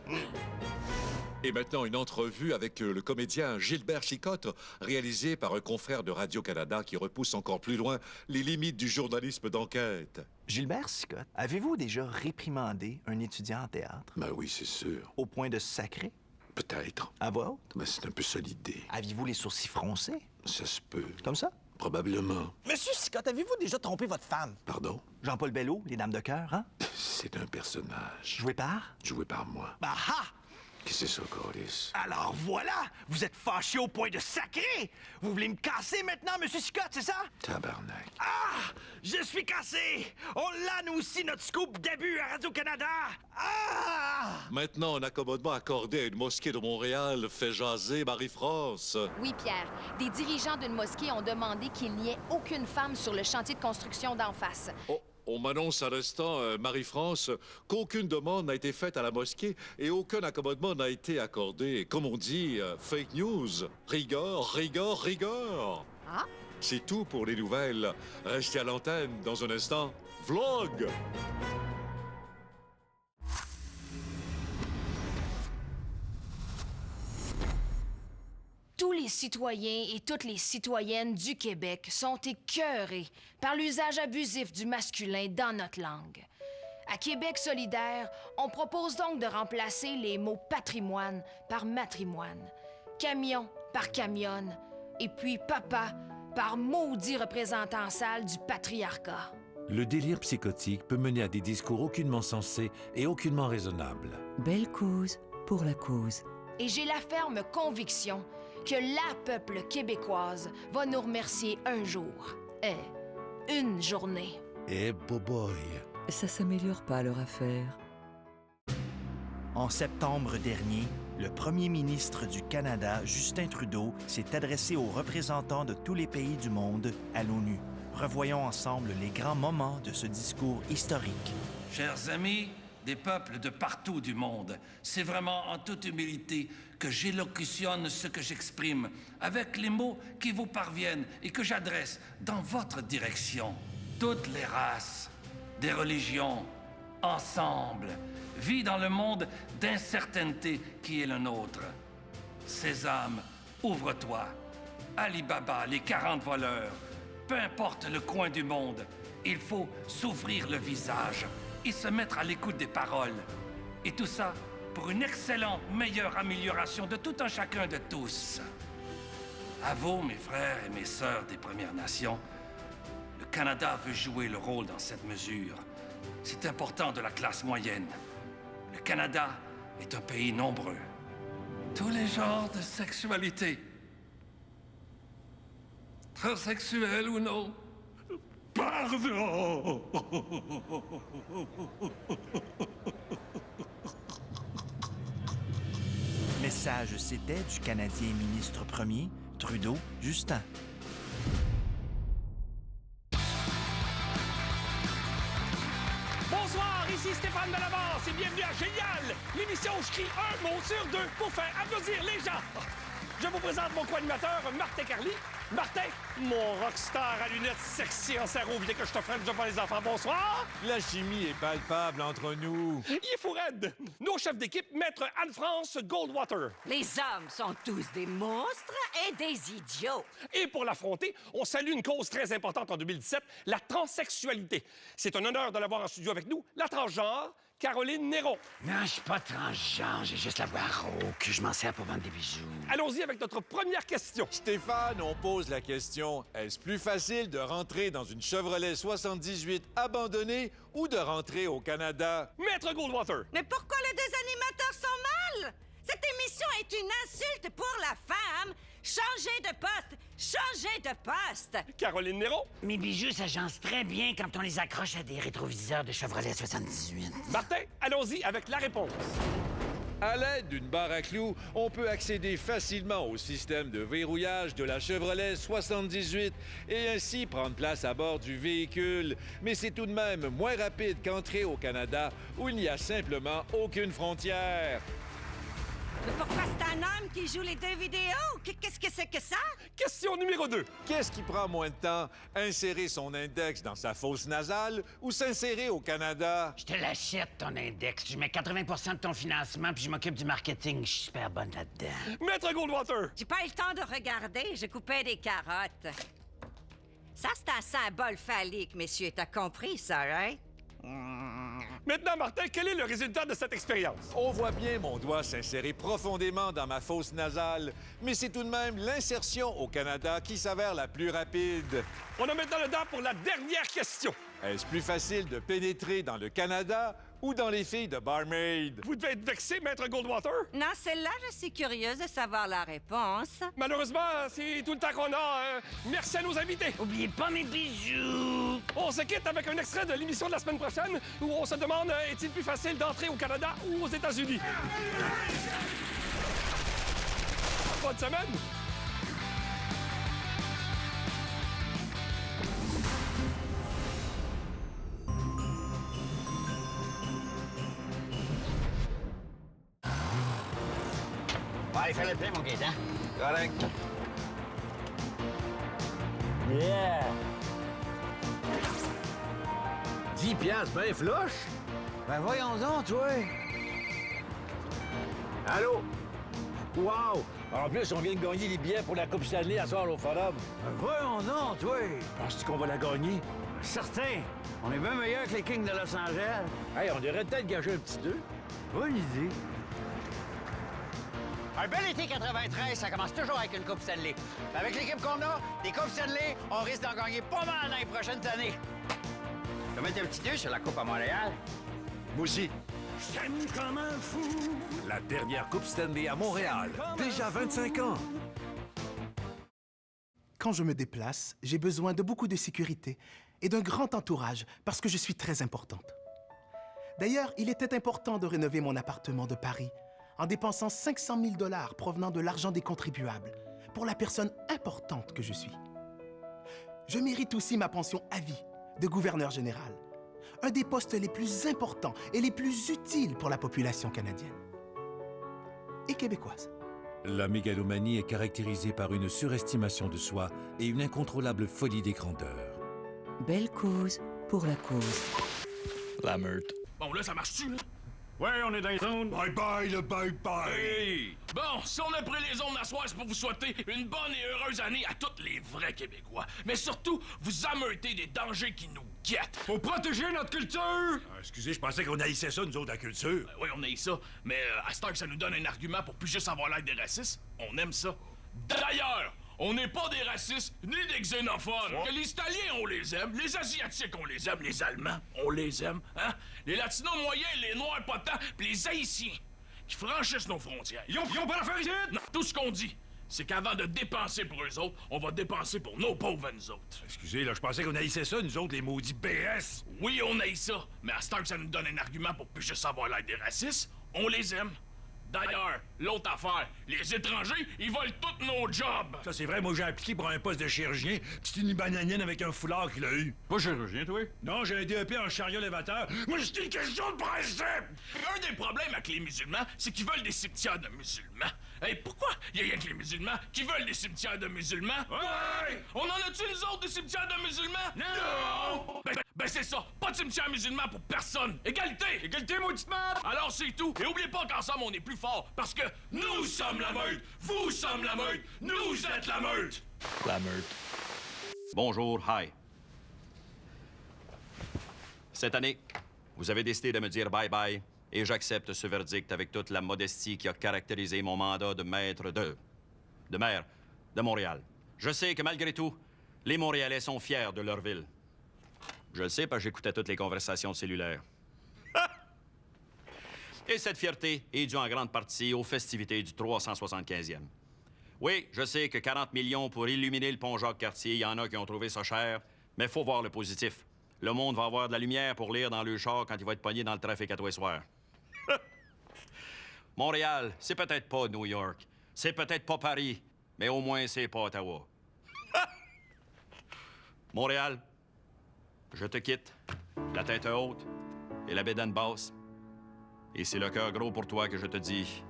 Et maintenant, une entrevue avec le comédien Gilbert Chicotte, réalisée par un confrère de Radio-Canada qui repousse encore plus loin les limites du journalisme d'enquête. Gilbert Chicotte, avez-vous déjà réprimandé un étudiant en théâtre? Ben oui, c'est sûr. Au point de sacrer? Peut-être. À voix haute? Mais c'est un peu ça l'idée. Aviez-vous les sourcils froncés? Ça se peut. Comme ça? Probablement. Monsieur Chicotte, avez-vous déjà trompé votre femme? Pardon? Jean-Paul Bello, Les Dames de cœur, hein? C'est un personnage. Joué par? Joué par moi. Bah ha! Qu'est-ce que c'est ça, Coris? Alors voilà! Vous êtes fâché au point de sacrer! Vous voulez me casser maintenant, Monsieur Chicotte, c'est ça? Tabarnak. Ah! Je suis cassé! On l'a, nous aussi, notre scoop début à Radio-Canada! Ah! Maintenant, un accommodement accordé à une mosquée de Montréal fait jaser Marie-France. Oui, Pierre. Des dirigeants d'une mosquée ont demandé qu'il n'y ait aucune femme sur le chantier de construction d'en face. Oh, on m'annonce à l'instant, Marie-France, qu'aucune demande n'a été faite à la mosquée et aucun accommodement n'a été accordé. Comme on dit, fake news. Rigueur, rigueur, rigueur. Ah? C'est tout pour les nouvelles. Restez à l'antenne dans un instant. Vlog! Tous les citoyens et toutes les citoyennes du Québec sont écœurés par l'usage abusif du masculin dans notre langue. À Québec solidaire, on propose donc de remplacer les mots patrimoine par matrimoine, camion par camionne, et puis papa par maudit représentant sale du patriarcat. Le délire psychotique peut mener à des discours aucunement sensés et aucunement raisonnables. Belle cause pour la cause. Et j'ai la ferme conviction que la peuple québécoise va nous remercier un jour. Une journée. Eh, boboy. Ça s'améliore pas leur affaire. En septembre dernier, le premier ministre du Canada, Justin Trudeau, s'est adressé aux représentants de tous les pays du monde à l'ONU. Revoyons ensemble les grands moments de ce discours historique. Chers amis des peuples de partout du monde, c'est vraiment en toute humilité que j'élocutionne ce que j'exprime avec les mots qui vous parviennent et que j'adresse dans votre direction. Toutes les races, des religions, ensemble, vivent dans le monde d'incertitude qui est le nôtre. Sésame, ouvre-toi. Ali Baba, les 40 voleurs, peu importe le coin du monde, il faut s'ouvrir le visage et se mettre à l'écoute des paroles. Et tout ça pour une excellente, meilleure amélioration de tout un chacun de tous. À vous, mes frères et mes sœurs des Premières Nations, le Canada veut jouer le rôle dans cette mesure. C'est important de la classe moyenne. Le Canada est un pays nombreux. Tous les genres de sexualité. Transsexuel ou non. Pardon! Message c'était du Canadien ministre premier, Trudeau Justin. Bonsoir, ici Stéphane Delavance et bienvenue à Génial, l'émission où je crie un mot sur deux pour faire applaudir les gens. Je vous présente mon co-animateur, Martin Carly. Martin, mon rockstar à lunettes sexy en sarrau, bien que je te ferai déjà pour les enfants. Bonsoir. La chimie est palpable entre nous. Il est fou raide. Nos chefs d'équipe, Maître Anne-France Goldwater. Les hommes sont tous des monstres et des idiots. Et pour l'affronter, on salue une cause très importante en 2017, la transsexualité. C'est un honneur de l'avoir en studio avec nous, la transgenre, Caroline Néron. Non, je suis pas transgenre, j'ai juste la voix rauque. Je m'en sers pour vendre des bijoux. Allons-y avec notre première question. Stéphane, on pose la question, est-ce plus facile de rentrer dans une Chevrolet 78 abandonnée ou de rentrer au Canada? Maître Goldwater. Mais pourquoi les deux animateurs sont mal? Cette émission est une insulte pour la femme. Changez de poste! Changez de poste! Caroline Néron. Mes bijoux s'agencent très bien quand on les accroche à des rétroviseurs de Chevrolet 78. Martin, allons-y avec la réponse. À l'aide d'une barre à clous, on peut accéder facilement au système de verrouillage de la Chevrolet 78 et ainsi prendre place à bord du véhicule. Mais c'est tout de même moins rapide qu'entrer au Canada où il n'y a simplement aucune frontière. Mais pourquoi c'est un homme qui joue les deux vidéos? Qu'est-ce que c'est que ça? Question numéro 2. Qu'est-ce qui prend moins de temps? Insérer son index dans sa fosse nasale ou s'insérer au Canada? Je te l'achète, ton index. Je mets 80% de ton financement, puis je m'occupe du marketing. Je suis super bonne là-dedans. Maître Goldwater! J'ai pas eu le temps de regarder, je coupais des carottes. Ça, c'est un symbole phallique, messieurs. T'as compris ça, right? Maintenant, Martin, quel est le résultat de cette expérience? On voit bien mon doigt s'insérer profondément dans ma fosse nasale, mais c'est tout de même l'insertion au Canada qui s'avère la plus rapide. On a maintenant le temps pour la dernière question. Est-ce plus facile de pénétrer dans le Canada ou dans les filles de barmaid? Vous devez être vexé, Maître Goldwater? Non, celle-là, je suis curieuse de savoir la réponse. Malheureusement, c'est tout le temps qu'on a. Merci à nos invités. Oubliez pas mes bijoux! On se quitte avec un extrait de l'émission de la semaine prochaine où on se demande est-il plus facile d'entrer au Canada ou aux États-Unis? Bonne semaine! Ouais, fais le plein, mon Gaétan. Correct. Yeah! 10 piastres, ben flush? Ben voyons donc, toi! Allô? Wow! En plus, on vient de gagner les billets pour la Coupe Stanley à soir au Forum. Ben voyons donc, toi! Penses-tu qu'on va la gagner? Certain! On est bien meilleur que les Kings de Los Angeles. Hey, on devrait peut-être gager un petit 2. Bonne idée. Un bel été 93, ça commence toujours avec une Coupe Stanley. Avec l'équipe qu'on a, des Coupes Stanley, on risque d'en gagner pas mal dans les prochaines années. Je vais mettre un petit 2 sur la Coupe à Montréal. Moi aussi. J'aime comme un fou. La dernière Coupe Stanley à Montréal. Déjà 25 ans. Quand je me déplace, j'ai besoin de beaucoup de sécurité et d'un grand entourage parce que je suis très importante. D'ailleurs, il était important de rénover mon appartement de Paris en dépensant 500 000 $ provenant de l'argent des contribuables pour la personne importante que je suis. Je mérite aussi ma pension à vie de gouverneur général, un des postes les plus importants et les plus utiles pour la population canadienne et québécoise. La mégalomanie est caractérisée par une surestimation de soi et une incontrôlable folie des grandeurs. Belle cause pour la cause. La meute. Bon, là, ça marche-tu, là? Ouais, on est dans les zones. Bye-bye, le bye-bye! Hey! Bon, si on a pris les ondes à soir, c'est pour vous souhaiter une bonne et heureuse année à tous les vrais Québécois. Mais surtout, vous ameuter des dangers qui nous guettent. Faut protéger notre culture! Excusez, je pensais qu'on haïssait ça, nous autres, la culture. Oui, on haït ça, mais à ce temps que ça nous donne un argument pour plus juste avoir l'air des racistes, on aime ça. D'ailleurs, on n'est pas des racistes ni des xénophones. Que les Italiens, on les aime. Les Asiatiques, on les aime. Les Allemands, on les aime. Hein? Les Latinos moyens, les Noirs pas tant, puis les Haïtiens qui franchissent nos frontières. Ils ont pas l'affaire ici? Non, tout ce qu'on dit, c'est qu'avant de dépenser pour eux autres, on va dépenser pour nos pauvres à nous autres. Excusez, là, je pensais qu'on haïssait ça, nous autres, les maudits BS. Oui, on haït ça, mais à ce temps que ça nous donne un argument pour plus juste avoir l'air des racistes, on les aime. D'ailleurs, l'autre affaire, les étrangers, ils volent tous nos jobs! Ça, c'est vrai, moi, j'ai appliqué pour un poste de chirurgien, petite unibananienne avec un foulard qu'il a eu. Pas chirurgien, toi? Non, j'ai un DEP en chariot élévateur. Moi, je dis une question de principe! Un des problèmes avec les musulmans, c'est qu'ils veulent des cimetières de musulmans. Hey, pourquoi il y a rien que les musulmans qui veulent des cimetières de musulmans? Ouais! On en a-tu, nous autres, des cimetières de musulmans? Non! Ben c'est ça, pas de cimetière musulman pour personne. Égalité! Égalité, maudite merde! Alors c'est tout. Et oubliez pas qu'ensemble, on est plus fort. Parce que nous sommes la meute! Vous sommes la meute! Nous êtes la meute! La meute. Bonjour, hi. Cette année, vous avez décidé de me dire bye-bye et j'accepte ce verdict avec toute la modestie qui a caractérisé mon mandat de maire de Montréal. Je sais que malgré tout, les Montréalais sont fiers de leur ville. Je le sais parce que j'écoutais toutes les conversations cellulaires. Et cette fierté est due en grande partie aux festivités du 375e. Oui, je sais que 40 millions pour illuminer le pont Jacques-Cartier, il y en a qui ont trouvé ça cher, mais faut voir le positif. Le monde va avoir de la lumière pour lire dans le char quand il va être pogné dans le trafic à tous les soirs. Montréal, c'est peut-être pas New York, c'est peut-être pas Paris, mais au moins c'est pas Ottawa. Montréal, je te quitte, la tête haute et la bédaine basse. Et c'est le cœur gros pour toi que je te dis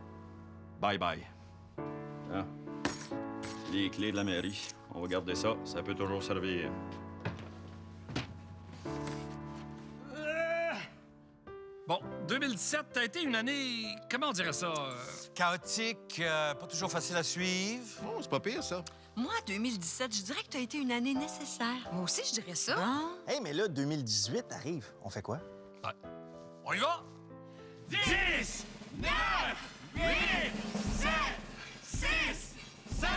Bye-bye. Ah. Les clés de la mairie. On va garder ça. Ça peut toujours servir. Bon, 2017 a été une année... Comment on dirait ça? Chaotique, pas toujours facile à suivre. Oh, c'est pas pire, ça. Moi, 2017, je dirais que t'as été une année nécessaire. Moi aussi, je dirais ça. Hey, mais là, 2018 arrive. On fait quoi? Ouais. On y va? 10, 9, 8, 7, 6, 5,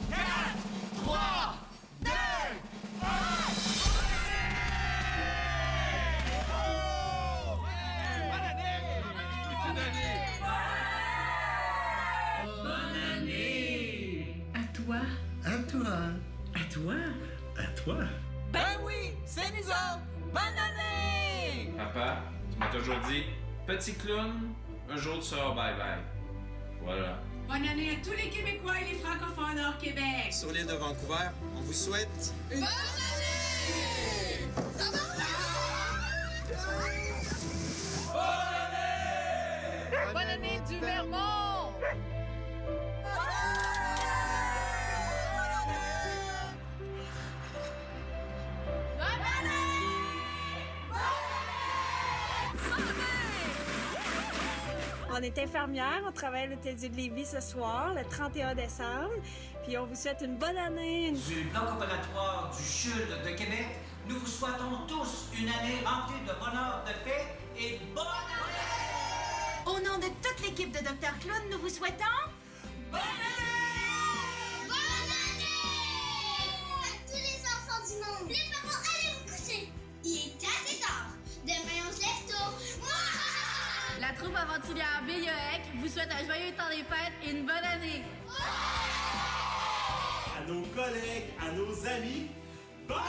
4, 3, 2, 1... À toi? Ben oui, c'est nous autres! Bonne année! Papa, tu m'as toujours dit, petit clown, un jour tu seras bye-bye. Voilà. Bonne année à tous les Québécois et les francophones hors Québec! Sur l'île de Vancouver, on vous souhaite... Bonne année! Bonne année! Bonne année du Vermont! On est infirmière, on travaille à l'Hôtel de Lévis ce soir, le 31 décembre. Puis on vous souhaite une bonne année. Du Bloc opératoire du CHUL de Québec, nous vous souhaitons tous une année remplie de bonheur, de paix et de bonne année! Au nom de toute l'équipe de Dr. Clown, nous vous souhaitons... Bonne année! Bonne année! À tous les enfants du monde. Les parents, allez vous coucher. Il est assez tard. Demain, on se lève tôt. La troupe aventurière BIOEC vous souhaite un joyeux temps des fêtes et une bonne année. À nos collègues, à nos amis, bonne année!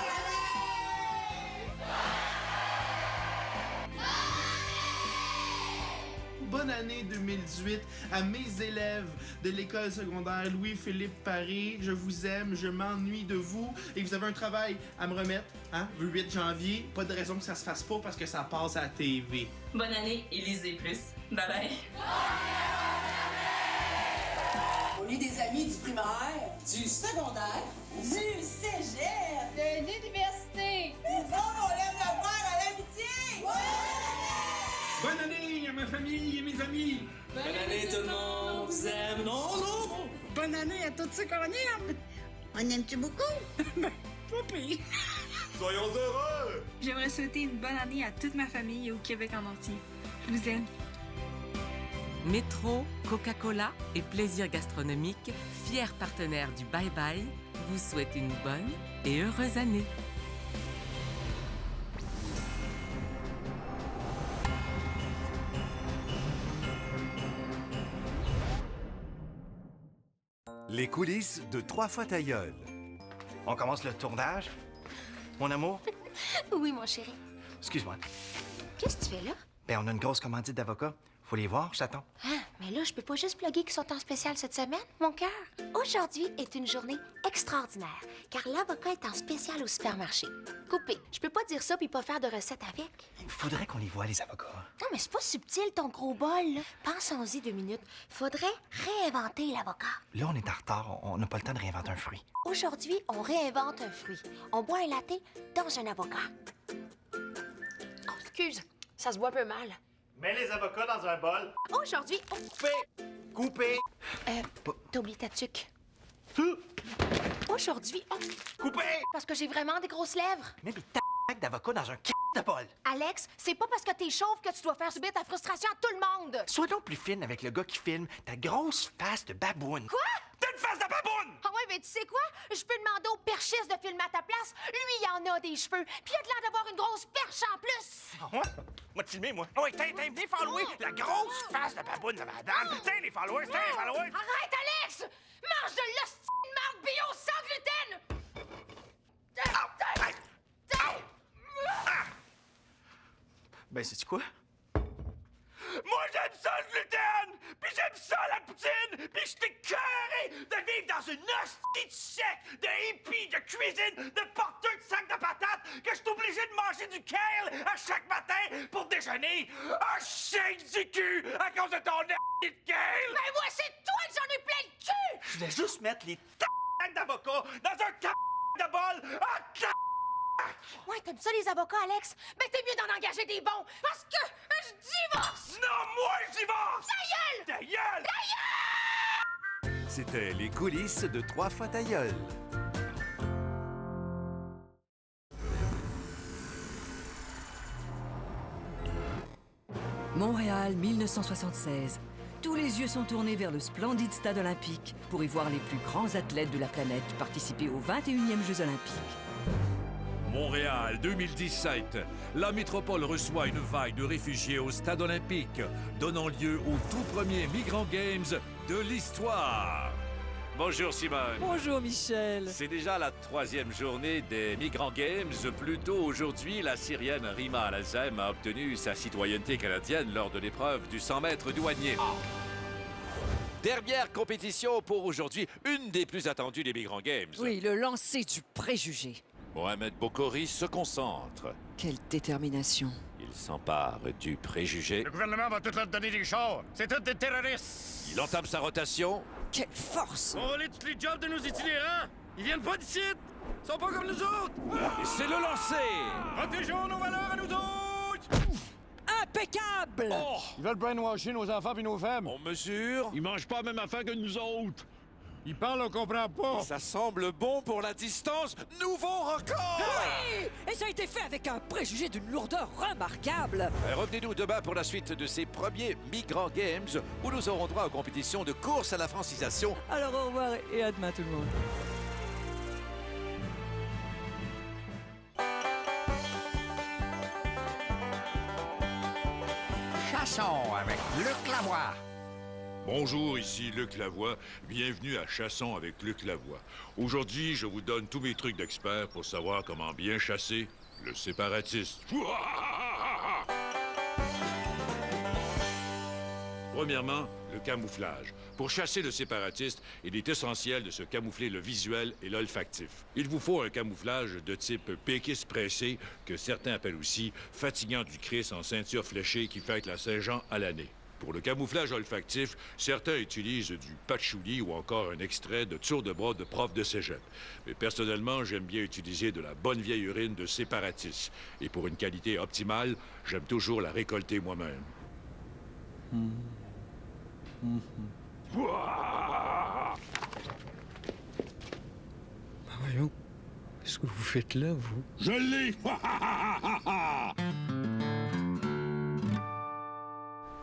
Bonne année 2018 à mes élèves de l'école secondaire Louis-Philippe Paré. Je vous aime, je m'ennuie de vous et vous avez un travail à me remettre, hein? Le 8 janvier, pas de raison que ça se fasse pas parce que ça passe à la TV. Bonne année et lisez plus. Bye bye. On est des amis du primaire, du secondaire, du cégep, de l'université. Nous autres, on lève le verre à l'amitié. Bonne année à ma famille et mes amis! Bonne année tout le monde! On vous aime! Non! Bonne année à tous ceux qu'on aime. On aime-tu beaucoup? Ben, pas pire. Soyons heureux! J'aimerais souhaiter une bonne année à toute ma famille et au Québec en entier. Je vous aime. Métro, Coca-Cola et Plaisir Gastronomique, fiers partenaires du Bye Bye, vous souhaitent une bonne et heureuse année. Les coulisses de 3 fois ta gueule. On commence le tournage? Mon amour? Oui, mon chéri. Excuse-moi. Qu'est-ce que tu fais là? Ben, on a une grosse commandite d'avocats. Faut les voir, je t'attends. Ah, mais là, je peux pas juste plugger qu'ils sont en spécial cette semaine, mon cœur. Aujourd'hui est une journée extraordinaire, car l'avocat est en spécial au supermarché. Coupé. Je peux pas dire ça puis pas faire de recette avec. Il faudrait qu'on les voie, les avocats. Non, mais c'est pas subtil, ton gros bol, là. Pensons-y 2 minutes. Faudrait réinventer l'avocat. Là, on est en retard. On n'a pas le temps de réinventer un fruit. Aujourd'hui, on réinvente un fruit. On boit un latte dans un avocat. Oh, excuse, ça se boit un peu mal. Mets les avocats dans un bol. Aujourd'hui, on... Coupé! T'as oublié ta tuque. Aujourd'hui, on... Coupé! Parce que j'ai vraiment des grosses lèvres. Mais ta d'avocat dans un de bol. Alex, c'est pas parce que t'es chauve que tu dois faire subir ta frustration à tout le monde. Sois donc plus fine avec le gars qui filme ta grosse face de baboune. Quoi? T'as une face de baboune! Ah ouais, mais tu sais quoi? Je peux demander au perchiste de filmer à ta place. Lui, il en a des cheveux. Puis il a de l'air d'avoir une grosse perche en plus. Ah ouais? Moi, te filmer, moi. Ah ouais, t'as les followers. La grosse face de baboune de madame. Tiens, les followers, tiens, les followers. Arrête, Alex! Mange de l'hostie de marde bio sans gluten! Ben, sais-tu quoi? Moi, j'aime ça le gluten! Puis j'aime ça la poutine! Puis je t'ai curé de vivre dans une hostie de sec, de hippie, de cuisine, de porteux de sac de patates que je suis obligé de manger du kale à chaque matin pour déjeuner. Un shake du cul à cause de ton de kale! Mais moi, c'est toi que j'en ai plein le cul! Je voulais juste mettre les d'avocats dans un de bol. Ouais, t'aimes ça, les avocats, Alex? Ben, t'es mieux d'en engager des bons, parce que je divorce! Non, moi, je divorce! Ta gueule! Ta gueule! Ta gueule! C'était les coulisses de 3 fois ta gueule. Montréal, 1976. Tous les yeux sont tournés vers le splendide stade olympique pour y voir les plus grands athlètes de la planète participer aux 21e Jeux olympiques. Montréal 2017. La métropole reçoit une vague de réfugiés au stade olympique, donnant lieu au tout premier Migrant Games de l'histoire. Bonjour Simone. Bonjour Michel. C'est déjà la 3e journée des Migrant Games. Plus tôt aujourd'hui, la Syrienne Rima Al-Azem a obtenu sa citoyenneté canadienne lors de l'épreuve du 100 mètres douanier. Dernière compétition pour aujourd'hui, une des plus attendues des Migrant Games. Oui, le lancer du préjugé. Mohamed Bokouri se concentre. Quelle détermination. Il s'empare du préjugé. Le gouvernement va tout leur donner des chars. C'est tous des terroristes. Il entame sa rotation. Quelle force! On va voler tous les jobs de nos itinérants. Ils viennent pas d'ici. Ils sont pas comme nous autres. Et c'est le lancer. Protégeons nos valeurs à nous autres. Impeccable! Oh! Ils veulent brainwasher nos enfants et nos femmes. On mesure. Ils mangent pas la même affaire que nous autres. Ils parlent, on comprend pas. Ça semble bon pour la distance. Nouveau record! Oui! Et ça a été fait avec un préjugé d'une lourdeur remarquable. Revenez-nous demain pour la suite de ces premiers Migrant Games où nous aurons droit aux compétitions de course à la francisation. Alors au revoir et à demain tout le monde. Chassons avec Luc Lavoie. Bonjour, ici Luc Lavoie. Bienvenue à Chassons avec Luc Lavoie. Aujourd'hui, je vous donne tous mes trucs d'expert pour savoir comment bien chasser le séparatiste. Premièrement, le camouflage. Pour chasser le séparatiste, il est essentiel de se camoufler le visuel et l'olfactif. Il vous faut un camouflage de type péquiste pressé, que certains appellent aussi fatigant du Christ en ceinture fléchée qui fête la Saint-Jean à l'année. Pour le camouflage olfactif, certains utilisent du patchouli ou encore un extrait de tour de bras de prof de cégep. Mais personnellement, j'aime bien utiliser de la bonne vieille urine de séparatistes. Et pour une qualité optimale, j'aime toujours la récolter moi-même. Voyons, qu'est-ce que vous faites là, vous? Je l'ai!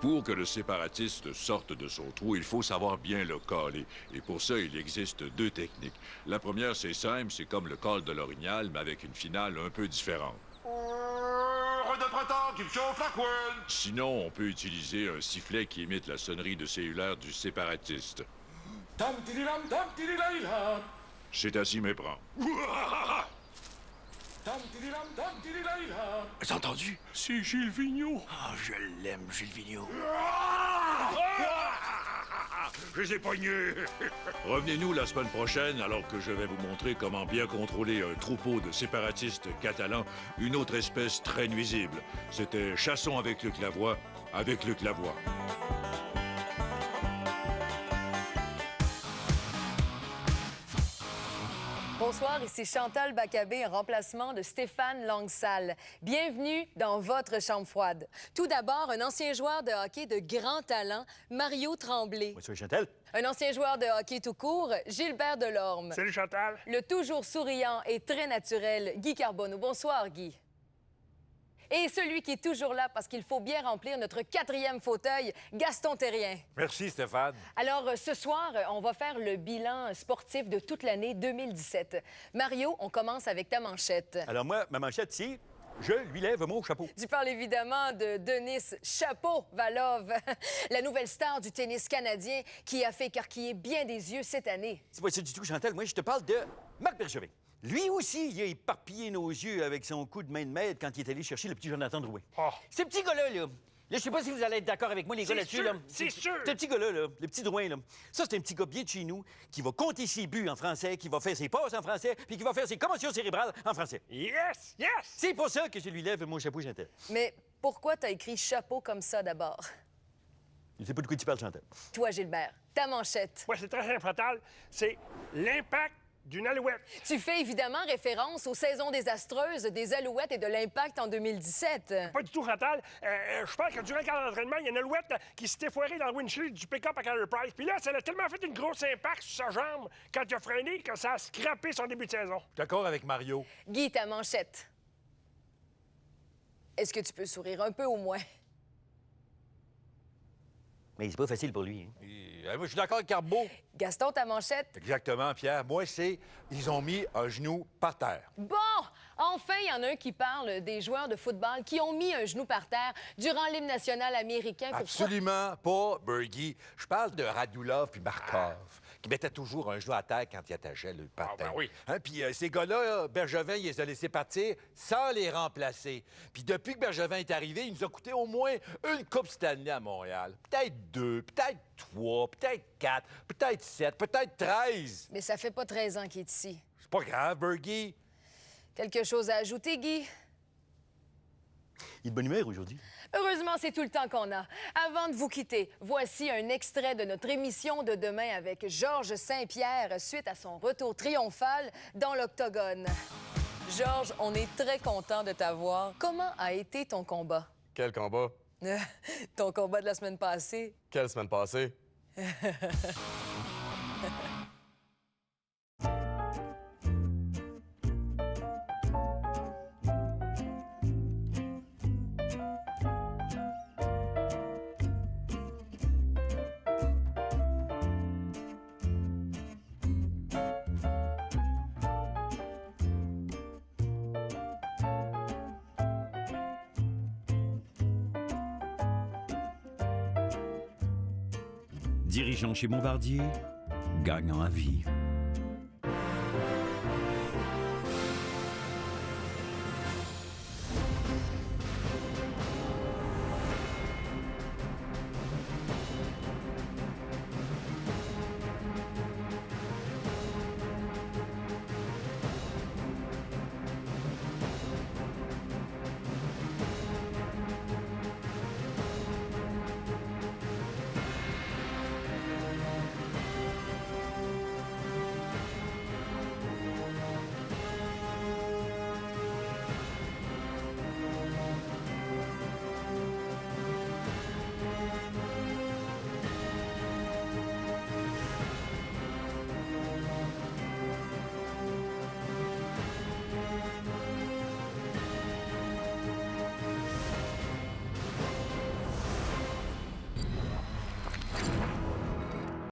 Pour que le séparatiste sorte de son trou, il faut savoir bien le caler. Et pour ça, il existe 2 techniques. La première, c'est simple, c'est comme le call de l'orignal, mais avec une finale un peu différente. De printemps qui me chauffe la couenne! Sinon, on peut utiliser un sifflet qui imite la sonnerie de cellulaire du séparatiste. C'est à s'y méprendre. J'ai entendu? C'est Gilles Vigneault. Ah, je l'aime, Gilles Vigneault. Je les ai pognés! Revenez-nous la semaine prochaine alors que je vais vous montrer comment bien contrôler un troupeau de séparatistes catalans, une autre espèce très nuisible. C'était Chassons avec Luc Lavoie, avec Luc Lavoie. Bonsoir, ici Chantal Bacabé en remplacement de Stéphane Langsal. Bienvenue dans votre chambre froide. Tout d'abord, un ancien joueur de hockey de grand talent, Mario Tremblay. Bonsoir Chantal. Un ancien joueur de hockey tout court, Gilbert Delorme. Salut Chantal. Le toujours souriant et très naturel, Guy Carbonneau. Bonsoir, Guy. Et celui qui est toujours là parce qu'il faut bien remplir notre 4e fauteuil, Gaston Terrien. Merci Stéphane. Alors, ce soir, on va faire le bilan sportif de toute l'année 2017. Mario, on commence avec ta manchette. Alors moi, ma manchette ici, je lui lève mon chapeau. Tu parles évidemment de Denis Chapovalov, la nouvelle star du tennis canadien qui a fait écarquiller bien des yeux cette année. C'est pas ça du tout, Chantal. Moi, je te parle de Marc Bergevin. Lui aussi, il a éparpillé nos yeux avec son coup de main de maître quand il est allé chercher le petit Jonathan Drouin. Ces petits gars-là, là, Là, je sais pas si vous allez être d'accord avec moi, les gars, là-dessus. Là. C'est sûr! Ce petit gars-là, le petit Drouin, là, ça, c'est un petit gars bien de chez nous qui va compter ses buts en français, qui va faire ses passes en français, puis qui va faire ses commotions cérébrales en français. Yes! Yes! C'est pour ça que je lui lève mon chapeau, Chantal. Mais pourquoi t'as écrit chapeau comme ça d'abord? Je sais pas de quoi tu parles, Chantal. Toi, Gilbert, ta manchette. Ouais, c'est très simple, Chantal. C'est l'impact d'une alouette. Tu fais évidemment référence aux saisons désastreuses des Alouettes et de l'Impact en 2017. Pas du tout, Chantal. Je pense que durant le camp d'entraînement, il y a une alouette qui s'était foirée dans le windshield du pick-up à Carey Price. Puis là, ça a tellement fait une grosse impact sur sa jambe quand il a freiné que ça a scrappé son début de saison. D'accord avec Mario. Guy, ta manchette. Est-ce que tu peux sourire un peu au moins? Mais c'est pas facile pour lui. Hein? Moi, je suis d'accord avec Carbo. Gaston, ta manchette. Exactement, Pierre. Moi, c'est ils ont mis un genou par terre. Bon! Enfin, il y en a un qui parle des joueurs de football qui ont mis un genou par terre durant l'hymne national américain. Absolument pas, Bergie. Je parle de Radulov puis Markov, qui mettaient toujours un genou à terre quand ils attachaient le patin. ben oui. Hein, puis ces gars-là, Bergevin, il les a laissés partir sans les remplacer. Puis depuis que Bergevin est arrivé, il nous a coûté au moins une Coupe Stanley à Montréal. Peut-être 2, peut-être 3, peut-être 4, peut-être 7, peut-être 13. Mais ça fait pas 13 ans qu'il est ici. C'est pas grave, Bergie. Quelque chose à ajouter, Guy? Il est de bonne humeur aujourd'hui. Heureusement, c'est tout le temps qu'on a. Avant de vous quitter, voici un extrait de notre émission de demain avec Georges Saint-Pierre suite à son retour triomphal dans l'Octogone. Georges, on est très content de t'avoir. Comment a été ton combat? Quel combat? Ton combat de la semaine passée. Quelle semaine passée? Dirigeant chez Bombardier, gagnant à vie.